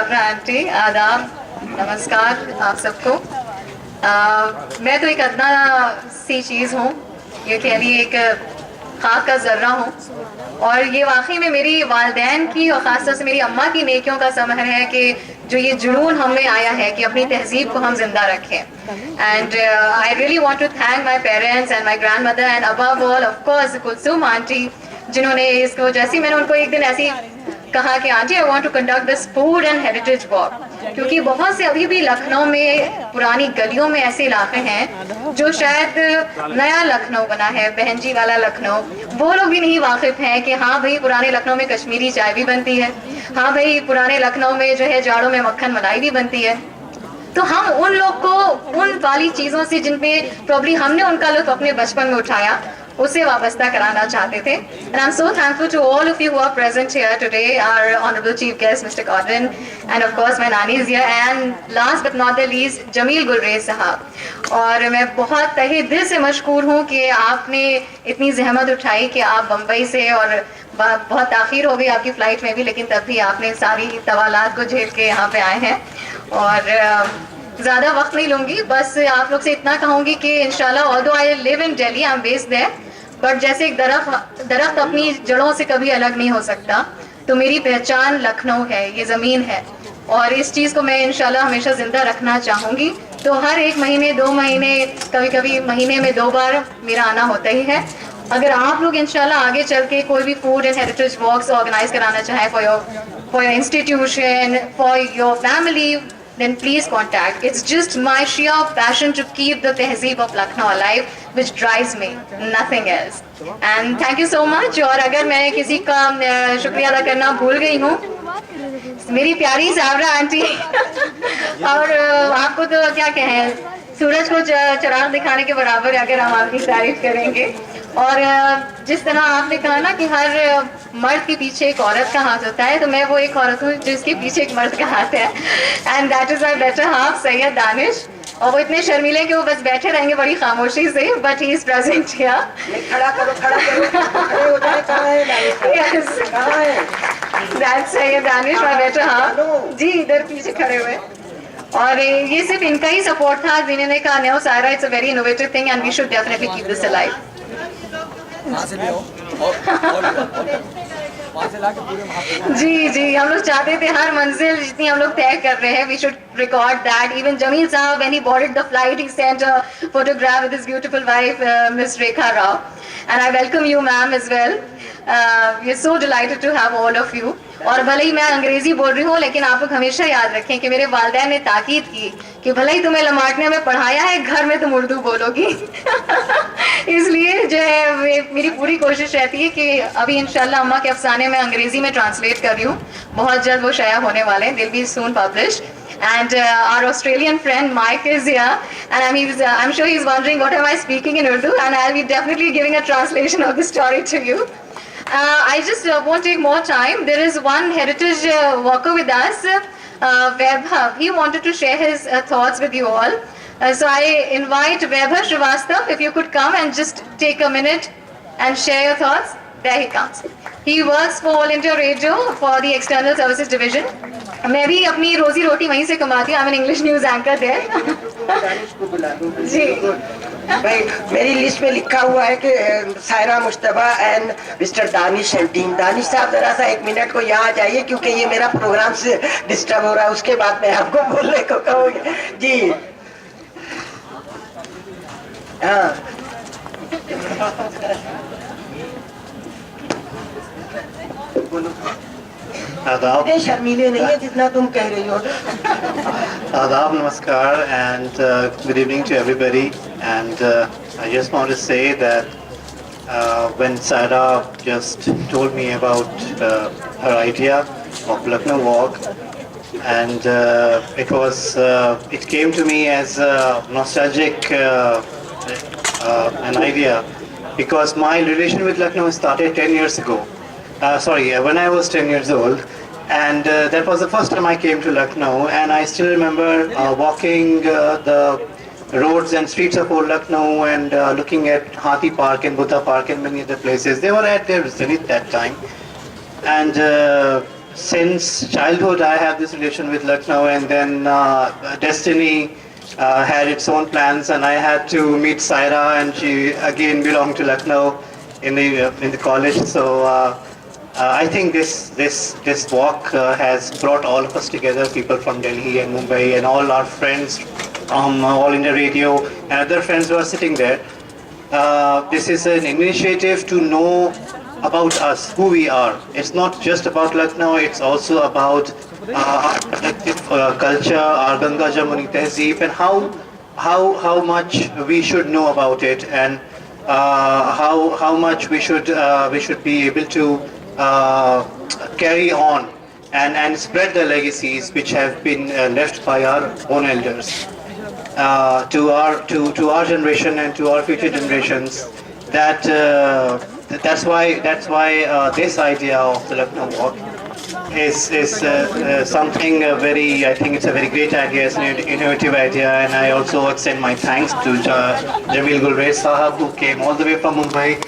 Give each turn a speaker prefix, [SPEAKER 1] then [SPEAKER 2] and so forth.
[SPEAKER 1] Sabra aunty, आदाब, नमस्कार आप सबको। मैं तो एक अदना सी चीज़ हूँ, ये कह ली एक खाक का ज़र्रा हूँ, और ये वाकई में मेरी वालदैन की और ख़ासतौर से मेरी अम्मा की नेकियों का समर है कि जो ये जुनून हम में आया है कि अपनी तहजीब को हम जिंदा रखें। And I really want to thank my parents and my grandmother and above all of course Kulsum aunty, जिन्होंने इसको, जैसी मैंने उनको एक दिन ऐसी कहा कि aunty I want to conduct this food and heritage walk, क्योंकि बहुत से अभी भी लखनऊ में पुरानी गलियों में ऐसे इलाके हैं जो शायद नया लखनऊ बना है, बहनजी वाला लखनऊ, वो लोग भी नहीं वाकिफ हैं कि हाँ भाई पुराने लखनऊ में कश्मीरी चाय भी बनती है, हाँ भाई पुराने लखनऊ में जो है जाड़ों में मक्खन मलाई भी बनती है। तो हम उन लोग को उन वाली चीज़ों से जिन पे प्रॉब्ली हमने उनका लुत्फ अपने बचपन में उठाया, उसे वाबस्ता कराना चाहते थे। And I'm so thankful to all of you who are present here today, our honorable chief guest Mr. Godwin, and of course my nani is here, and last but not the least Jameel Gulrez साहब। और मैं बहुत तहे दिल से मशकूर हूँ कि आपने इतनी जहमत उठाई कि आप बम्बई से, और बहुत ताख़ीर हो गई आपकी फ़्लाइट में भी, लेकिन तब भी आपने सारी तवालात को झेल के यहाँ पे आए हैं। और ज़्यादा वक्त नहीं लूँगी, बस आप लोग से इतना कहूँगी कि इंशाल्लाह, although I live in Delhi, I am based there, but जैसे एक दरख्त अपनी जड़ों से कभी अलग नहीं हो सकता, तो मेरी पहचान लखनऊ है, ये ज़मीन है, और इस चीज़ को मैं इंशाल्लाह हमेशा ज़िंदा रखना चाहूँगी। तो हर एक महीने, 2 महीने, कभी कभी महीने में 2 बार मेरा आना होता ही है। अगर आप लोग इंशाल्लाह आगे चल के कोई भी food and heritage walks organize कराना चाहें for your institution, for your family, then please contact. It's just my sheer passion to keep the tehzeeb of Lucknow alive, which drives me, nothing else. And thank you so much. और अगर मैं किसी का शुक्रिया अदा करना भूल गई हूँ, मेरी प्यारी साबरा आंटी और आपको तो क्या कहें, सूरज को चिराग दिखाने के बराबर अगर हम आपकी तारीफ करेंगे। और जिस तरह आपने कहा ना कि हर मर्द के पीछे एक औरत का हाथ होता है, तो मैं वो एक औरत हूँ जिसके पीछे एक मर्द का हाथ है, and that is my better half Syed Danish. और वो इतने शर्मीले कि वो बस बैठे रहेंगे बड़ी खामोशी से, but he is present here.
[SPEAKER 2] खड़ा करो, खड़ा करो, खड़े हो जाए, कहाँ है दानिश? कहाँ है?
[SPEAKER 1] That's Syed Danish, my better half ji, इधर पीछे खड़े हुए। और ये सिर्फ इनका ही सपोर्ट था, जिन्होंने कहा no Saira, it's a very innovative thing and we should definitely keep this alive. जी जी, हम लोग चाहते थे हर मंजिल जितनी हम लोग तय कर रहे हैं, we should record that. Even Jameel sahab, when he boarded the flight, he sent a photograph with his beautiful wife miss Rekha Rao, and I welcome you ma'am as well. We are so delighted to have all of you. और भले ही मैं अंग्रेजी बोल रही हूँ, लेकिन आप लोग हमेशा याद रखें कि मेरे वालिदैन ने ताकीद की कि भले ही तुम्हें लमाटने में पढ़ाया है, घर में तुम उर्दू बोलोगी। इसलिए जो है मेरी पूरी कोशिश रहती है कि अभी इंशाल्लाह अम्मा के अफसाने में अंग्रेजी में ट्रांसलेट कर रही हूँ, बहुत जल्द वो शाया होने वाले हैं, दिल B soon publish. And our Australian friend Mike is here, and I'm sure he's wondering what am I speaking in Urdu, and I'll be definitely giving a translation of the story to you. I just won't take more time. There is one heritage worker with us, Vaibhav. He wanted to share his thoughts with you all. So I invite Vaibhav Srivastava, if you could come and just take a minute and share your thoughts. There he comes. He works for All India Radio for the External Services Division. मैं भी अपनी रोजी रोटी वहीं से कमाती हूँ। I'm an English news anchor there. जी।
[SPEAKER 2] भाई मेरी लिस्ट में लिखा हुआ है कि Saira Mushtaba and mister Danish and team. Danish साहब जरा सा 1 मिनट को यहाँ जाइए, क्योंकि ये मेरा प्रोग्राम से डिस्टर्ब हो रहा है, उसके बाद मैं आपको बोलने को कहूँगी जी। हाँ
[SPEAKER 3] आदाब,
[SPEAKER 2] शर्मीले नहीं है जितना तुम कह रही हो।
[SPEAKER 3] आदाब, namaskar, and good evening to everybody. And I just want to say that when Saira just told me about her idea of Lucknow Walk, and it came to me as a nostalgic an idea, because my relation with Lucknow started 10 years ago. When I was 10 years old, and that was the first time I came to Lucknow, and I still remember walking the roads and streets of old Lucknow and looking at Hathi Park and Buddha Park and many other places. They were at their zenith that time, and since childhood I have this relation with Lucknow, and then destiny had its own plans, and I had to meet Saira, and she again belonged to Lucknow in the college. So I think this walk has brought all of us together, people from Delhi and Mumbai, and all our friends from All India Radio and other friends who are sitting there. This is an initiative to know about us, who we are. It's not just about Lucknow, it's also about our collective culture, our Ganga Jamuni Tehzeeb, and how much we should know about it, and how much we should be able to carry on and spread the legacies which have been left by our own elders to our generation and to our future generations. That's why this idea of the Lucknow Walk is something very. I think it's a very great idea. It's an innovative idea, and I also extend my thanks to Jamil Gulrez Sahab, who came all the way from Mumbai